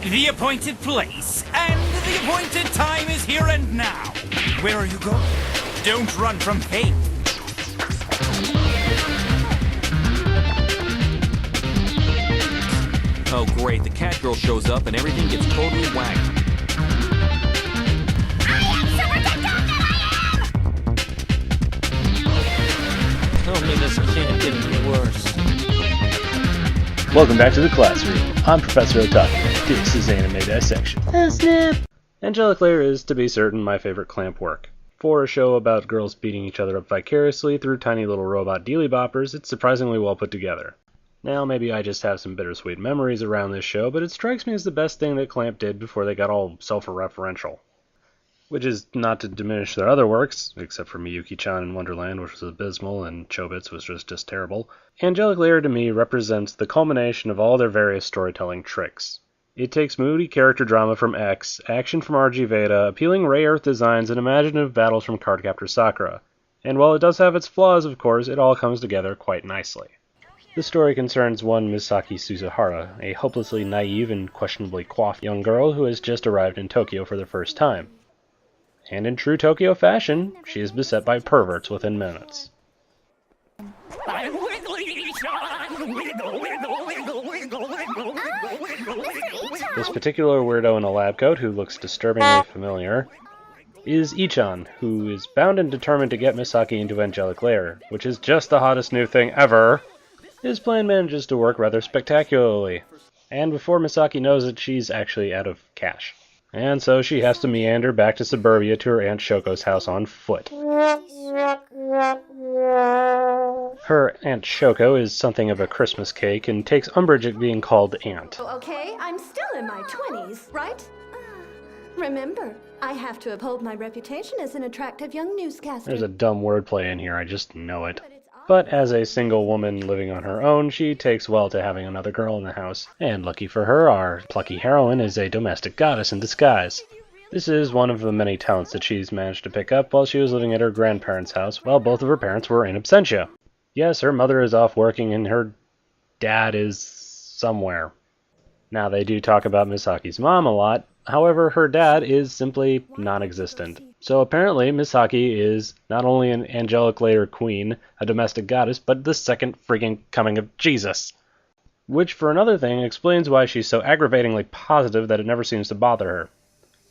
The appointed place and the appointed time is here and now. Where are you going? Don't run from fate. Oh great, the cat girl shows up and everything gets totally whacked. Tell me this can't get any worse. Welcome back to the classroom. I'm Professor Otaku. This is Anime Dissection. Oh snap! Angelic Layer is, to be certain, my favorite Clamp work. For a show about girls beating each other up vicariously through tiny little robot dealy boppers, it's surprisingly well put together. Now, maybe I just have some bittersweet memories around this show, but it strikes me as the best thing that Clamp did before they got all self-referential. Which is not to diminish their other works, except for Miyuki-chan in Wonderland, which was abysmal, and Chobits was just terrible. Angelic Layer to me represents the culmination of all their various storytelling tricks. It takes moody character drama from X, action from RG Veda, appealing Ray Earth designs, and imaginative battles from Cardcaptor Sakura. And while it does have its flaws, of course, it all comes together quite nicely. The story concerns one Misaki Suzuhara, a hopelessly naive and questionably coiffed young girl who has just arrived in Tokyo for the first time. And in true Tokyo fashion, she is beset by perverts within minutes. This particular weirdo in a lab coat, who looks disturbingly familiar, is Ichan, who is bound and determined to get Misaki into Angelic Layer, which is just the hottest new thing ever. His plan manages to work rather spectacularly, and before Misaki knows it, she's actually out of cash. And so she has to meander back to suburbia to her Aunt Shoko's house on foot. Her Aunt Shoko is something of a Christmas cake and takes umbrage at being called Aunt. Okay, I'm still in my 20s, right? Remember, I have to uphold my reputation as an attractive young newscaster. There's a dumb wordplay in here, I just know it. But as a single woman living on her own, she takes well to having another girl in the house. And lucky for her, our plucky heroine is a domestic goddess in disguise. This is one of the many talents that she's managed to pick up while she was living at her grandparents' house while both of her parents were in absentia. Yes, her mother is off working and her dad is somewhere. Now, they do talk about Misaki's mom a lot, however, her dad is simply non-existent. So apparently, Misaki is not only an Angelic Layer queen, a domestic goddess, but the second friggin' coming of Jesus. Which, for another thing, explains why she's so aggravatingly positive that it never seems to bother her.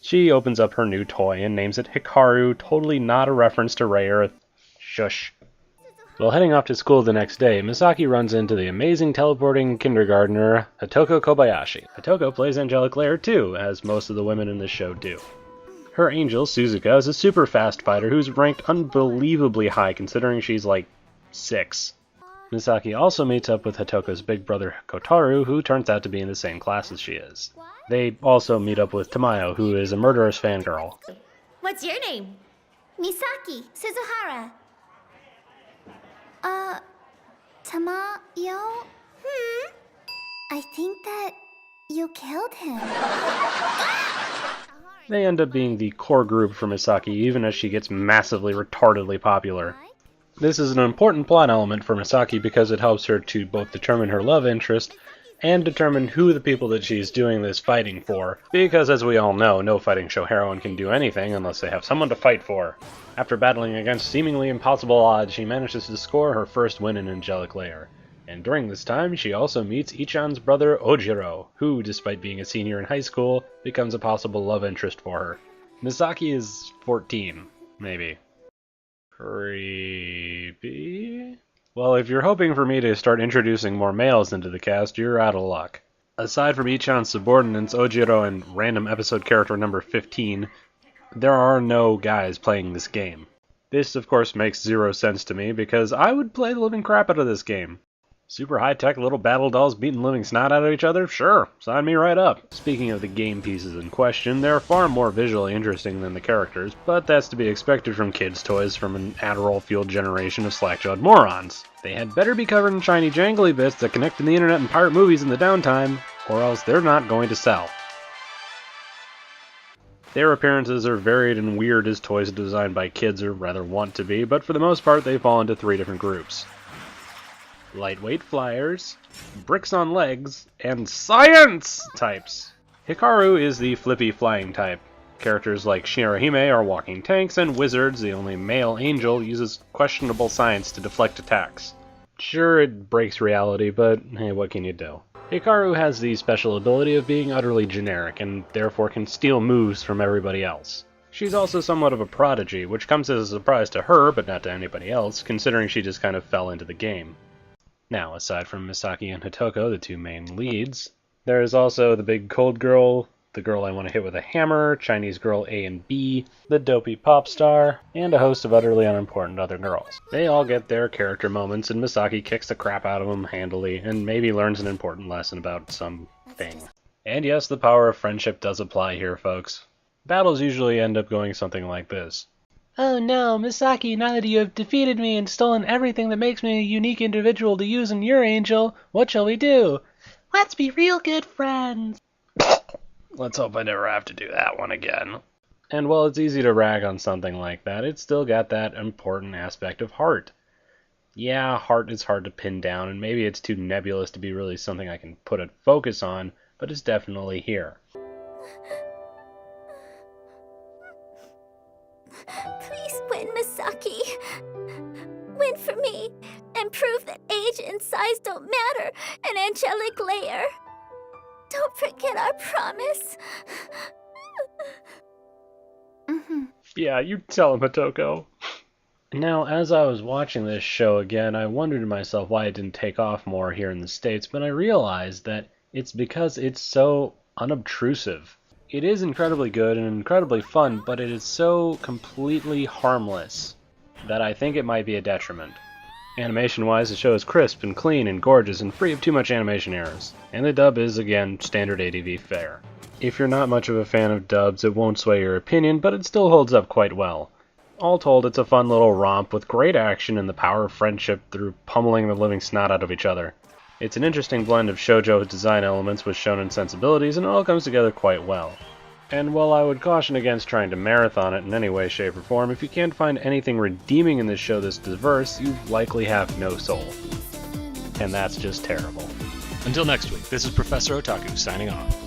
She opens up her new toy and names it Hikaru, totally not a reference to Ray Earth. Shush. While heading off to school the next day, Misaki runs into the amazing teleporting kindergartner, Hatoko Kobayashi. Hatoko plays Angelic Layer too, as most of the women in this show do. Her angel, Suzuka, is a super fast fighter who's ranked unbelievably high considering she's like 6. Misaki also meets up with Hatoko's big brother Kotaru, who turns out to be in the same class as she is. They also meet up with Tamayo, who is a murderous fangirl. What's your name? Misaki Suzuhara. Tamayo? I think that you killed him. They end up being the core group for Misaki, even as she gets massively retardedly popular. This is an important plot element for Misaki because it helps her to both determine her love interest and determine who the people that she's doing this fighting for, because as we all know, no fighting show heroine can do anything unless they have someone to fight for. After battling against seemingly impossible odds, she manages to score her first win in Angelic Layer. And during this time, she also meets Ichan's brother Ojiro, who, despite being a senior in high school, becomes a possible love interest for her. Misaki is 14, maybe. Creepy? Well, if you're hoping for me to start introducing more males into the cast, you're out of luck. Aside from Ichan's subordinates, Ojiro, and random episode character number 15, there are no guys playing this game. This, of course, makes zero sense to me, because I would play the living crap out of this game. Super high-tech little battle dolls beating living snot out of each other? Sure, sign me right up. Speaking of the game pieces in question, they're far more visually interesting than the characters, but that's to be expected from kids' toys from an Adderall-fueled generation of slack-jawed morons. They had better be covered in shiny jangly bits that connect to the internet and pirate movies in the downtime, or else they're not going to sell. Their appearances are varied and weird as toys designed by kids or rather want to be, but for the most part they fall into 3 different groups. Lightweight flyers, bricks on legs, and science types. Hikaru is the flippy flying type. Characters like Shirahime are walking tanks, and Wizards, the only male angel, uses questionable science to deflect attacks. Sure, it breaks reality, but hey, what can you do? Hikaru has the special ability of being utterly generic, and therefore can steal moves from everybody else. She's also somewhat of a prodigy, which comes as a surprise to her, but not to anybody else, considering she just kind of fell into the game. Now, aside from Misaki and Hitoko, the two main leads, there is also the big cold girl, the girl I want to hit with a hammer, Chinese girl A and B, the dopey pop star, and a host of utterly unimportant other girls. They all get their character moments, and Misaki kicks the crap out of them handily, and maybe learns an important lesson about something. And yes, the power of friendship does apply here, folks. Battles usually end up going something like this. Oh no, Misaki, now that you have defeated me and stolen everything that makes me a unique individual to use in your angel, what shall we do? Let's be real good friends. Let's hope I never have to do that one again. And while it's easy to rag on something like that, it's still got that important aspect of heart. Yeah, heart is hard to pin down, and maybe it's too nebulous to be really something I can put a focus on, but it's definitely here. Please win, Misaki. Win for me, and prove that age and size don't matter, an angelic layer. Don't forget our promise. Yeah, you tell him, Hitoko. Now, as I was watching this show again, I wondered to myself why it didn't take off more here in the States, but I realized that it's because it's so unobtrusive. It is incredibly good and incredibly fun, but it is so completely harmless that I think it might be a detriment. Animation-wise, the show is crisp and clean and gorgeous and free of too much animation errors. And the dub is, again, standard ADV fare. If you're not much of a fan of dubs, it won't sway your opinion, but it still holds up quite well. All told, it's a fun little romp with great action and the power of friendship through pummeling the living snot out of each other. It's an interesting blend of shoujo design elements with shonen sensibilities, and it all comes together quite well. And while I would caution against trying to marathon it in any way, shape, or form, if you can't find anything redeeming in this show this diverse, you likely have no soul. And that's just terrible. Until next week, this is Professor Otaku signing off.